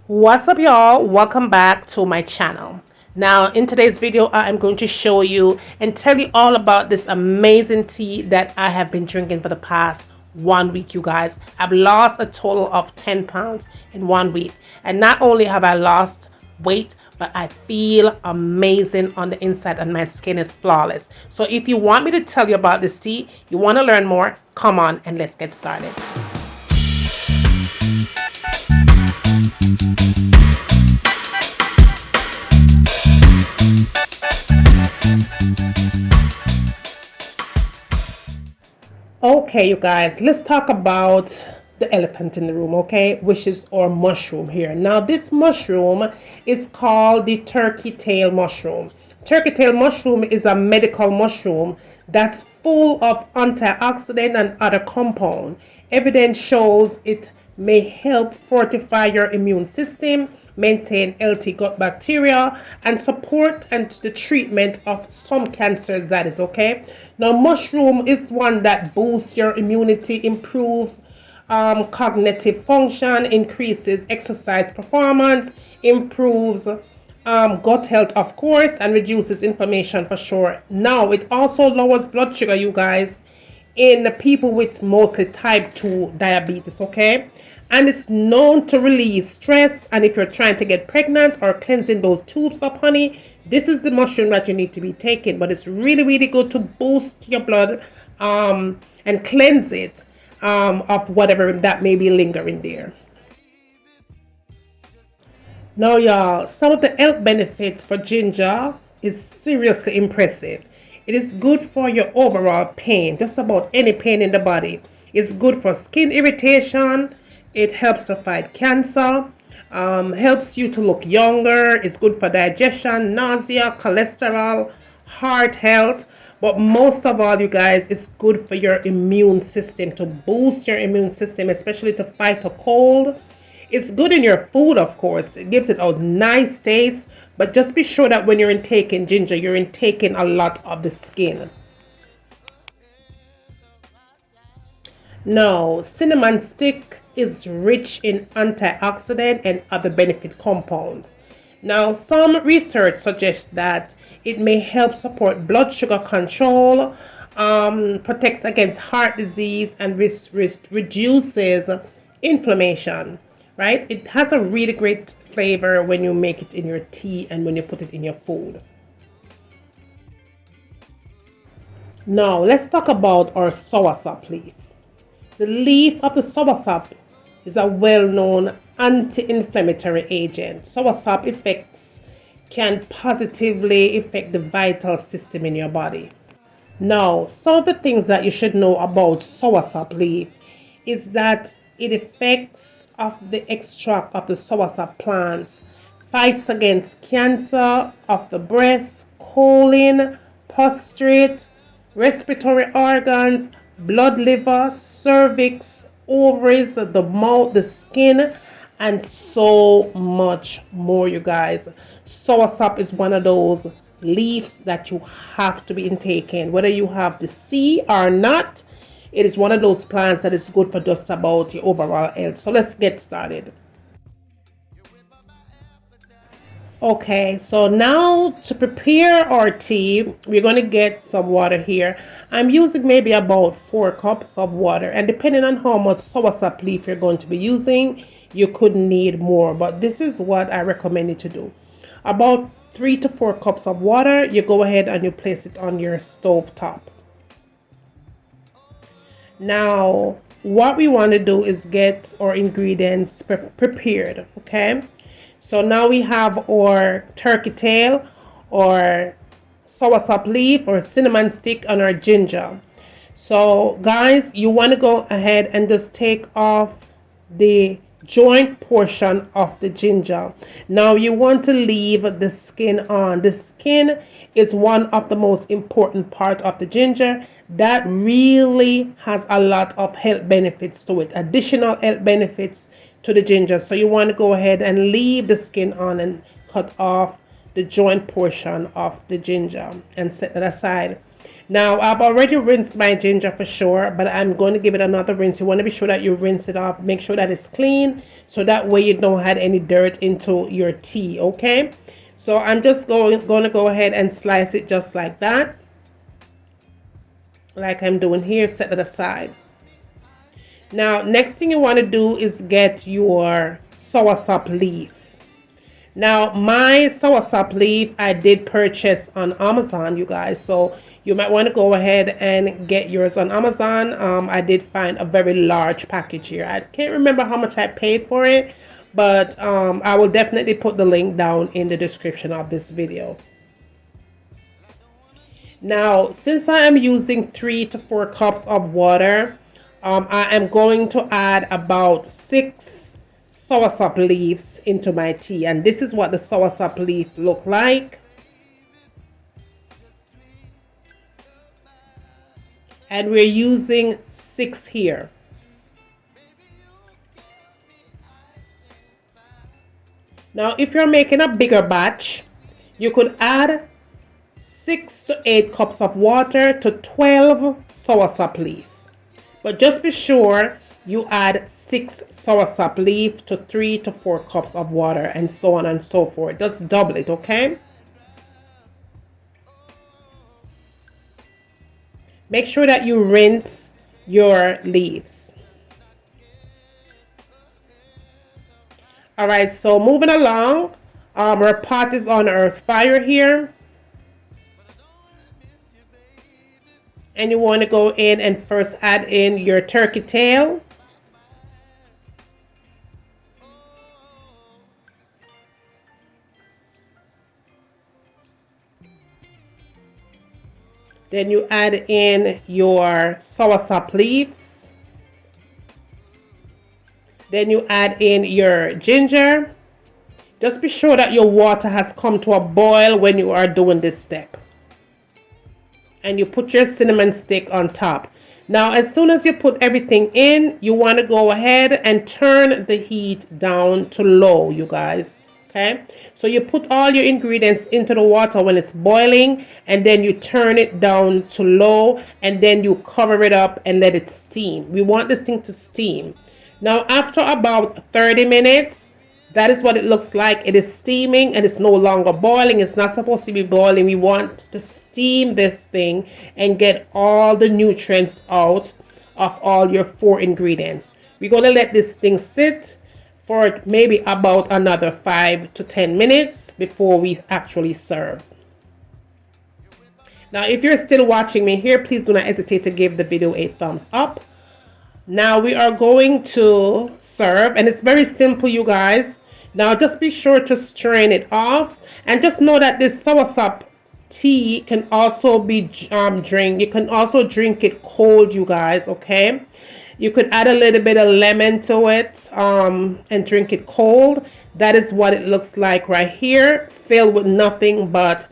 What's up, y'all? Welcome back to my channel. Now in today's video I am going to show you and tell you all about this amazing tea that I have been drinking for the past 1 week. You guys, I've lost a total of 10 pounds in 1 week, and not only have I lost weight, but I feel amazing on the inside and my skin is flawless. So if you want me to tell you about this tea, you want to learn more, come on and let's get started. Okay, you guys, let's talk about the elephant in the room, okay, which is our mushroom here. Now, this mushroom is called the turkey tail mushroom. Turkey tail mushroom is a medical mushroom that's full of antioxidant and other compound. Evidence shows it may help fortify your immune system, maintain healthy gut bacteria, and support and the treatment of some cancers. That is okay. Now, mushroom is one that boosts your immunity, improves cognitive function, increases exercise performance, improves gut health, of course, and reduces inflammation for sure. Now, it also lowers blood sugar, you guys, in people with mostly type 2 diabetes, okay? And it's known to release stress. And if you're trying to get pregnant or cleansing those tubes of honey, this is the mushroom that you need to be taking. But it's really, really good to boost your blood and cleanse it of whatever that may be lingering there. Now, y'all, some of the health benefits for ginger is seriously impressive. It is good for your overall pain, just about any pain in the body. It's good for skin irritation. It helps to fight cancer, helps you to look younger. It's good for digestion, nausea, cholesterol, heart health. But most of all, you guys, it's good for your immune system, to boost your immune system, especially to fight a cold. It's good in your food, of course. It gives it a nice taste, but just be sure that when you're intaking ginger, you're intaking a lot of the skin. Now, cinnamon stick is rich in antioxidant and other benefit compounds. Now, some research suggests that it may help support blood sugar control, protects against heart disease, and reduces inflammation. Right? It has a really great flavor when you make it in your tea and when you put it in your food. Now, let's talk about our soursop leaf. The leaf of the soursop is a well-known anti-inflammatory agent. Soursop effects can positively affect the vital system in your body. Now, some of the things that you should know about soursop leaf is that it effects of the extract of the soursop plants fights against cancer of the breast, colon, prostate, respiratory organs, blood, liver, cervix, ovaries, the mouth, the skin, and so much more, you guys. Soursop is one of those leaves that you have to be intaking, whether you have the seed or not. It is one of those plants that is good for just about your overall health. So let's get started. Okay, so now to prepare our tea, we're going to get some water here. I'm using maybe about 4 cups of water, and depending on how much soursop leaf you're going to be using, you could need more, but this is what I recommend you to do. About 3 to 4 cups of water, you go ahead and you place it on your stove top. Now, what we want to do is get our ingredients prepared, okay? So now we have our turkey tail, or soursop leaf, or cinnamon stick, and our ginger. So, guys, you want to go ahead and just take off the joint portion of the ginger. Now you want to leave the skin on. The skin is one of the most important part of the ginger that really has a lot of health benefits to it, additional health benefits to the ginger. So you want to go ahead and leave the skin on and cut off the joint portion of the ginger and set that aside. Now, I've already rinsed my ginger for sure, but I'm going to give it another rinse. You want to be sure that you rinse it off. Make sure that it's clean, so that way you don't add any dirt into your tea, okay? So I'm just going to go ahead and slice it just like that. Like I'm doing here, set it aside. Now, next thing you want to do is get your soursop leaf. Now, my soursop leaf I did purchase on Amazon, you guys. So you might want to go ahead and get yours on Amazon. I did find a very large package here. I can't remember how much I paid for it, but I will definitely put the link down in the description of this video. Now, since I am using 3 to 4 cups of water, I am going to add about 6 soursop leaves into my tea, and this is what the soursop leaf look like. And we're using 6 here. Now, if you're making a bigger batch, you could add 6 to 8 cups of water to 12 soursop leaf. But just be sure you add 6 soursop leaf to 3 to 4 cups of water, and so on and so forth. Just double it, okay? Make sure that you rinse your leaves. All right, so moving along, our pot is on our fire here. And you want to go in and first add in your turkey tail. Then you add in your soursop leaves. Then you add in your ginger. Just be sure that your water has come to a boil when you are doing this step. And you put your cinnamon stick on top. Now, as soon as you put everything in, you want to go ahead and turn the heat down to low, you guys. Okay, so you put all your ingredients into the water when it's boiling, and then you turn it down to low, and then you cover it up and let it steam. We want this thing to steam. Now, after about 30 minutes, that is what it looks like. It is steaming and it's no longer boiling. It's not supposed to be boiling. We want to steam this thing and get all the nutrients out of all your 4 ingredients. We're going to let this thing sit for maybe about another 5 to 10 minutes before we actually serve. Now, if you're still watching me here, please do not hesitate to give the video a thumbs up. Now we are going to serve, and it's very simple, you guys. Now just be sure to strain it off, and just know that this soursop tea can also be you can also drink it cold, you guys. Okay, you could add a little bit of lemon to it and drink it cold. That is what it looks like right here, filled with nothing but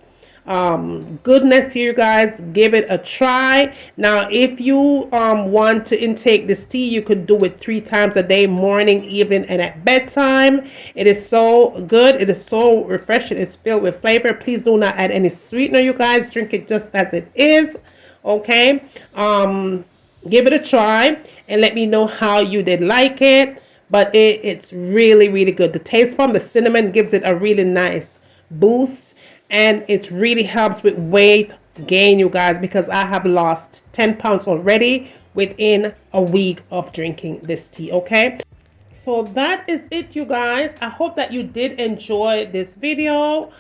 goodness here, guys. Give it a try. Now, if you want to intake this tea, you could do it 3 times a day, morning, evening, and at bedtime. It is so good. It is so refreshing. It's filled with flavor. Please do not add any sweetener, you guys. Drink it just as it is. Okay, give it a try and let me know how you did like it. But it's really, really good. The taste from the cinnamon gives it a really nice boost. And it really helps with weight gain, you guys, because I have lost 10 pounds already within a week of drinking this tea. Okay, so that is it, you guys. I hope that you did enjoy this video.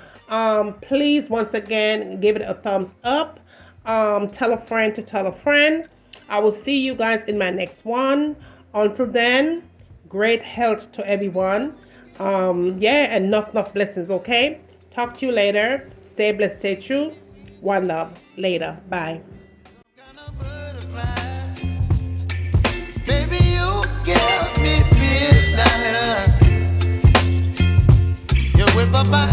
Please, once again, give it a thumbs up. Tell a friend to tell a friend. I will see you guys in my next one. Until then, great health to everyone. Yeah, and enough blessings. Okay, talk to you later. Stay blessed, stay true. One love. Later. Bye. Baby, you give me midnight. You whip up my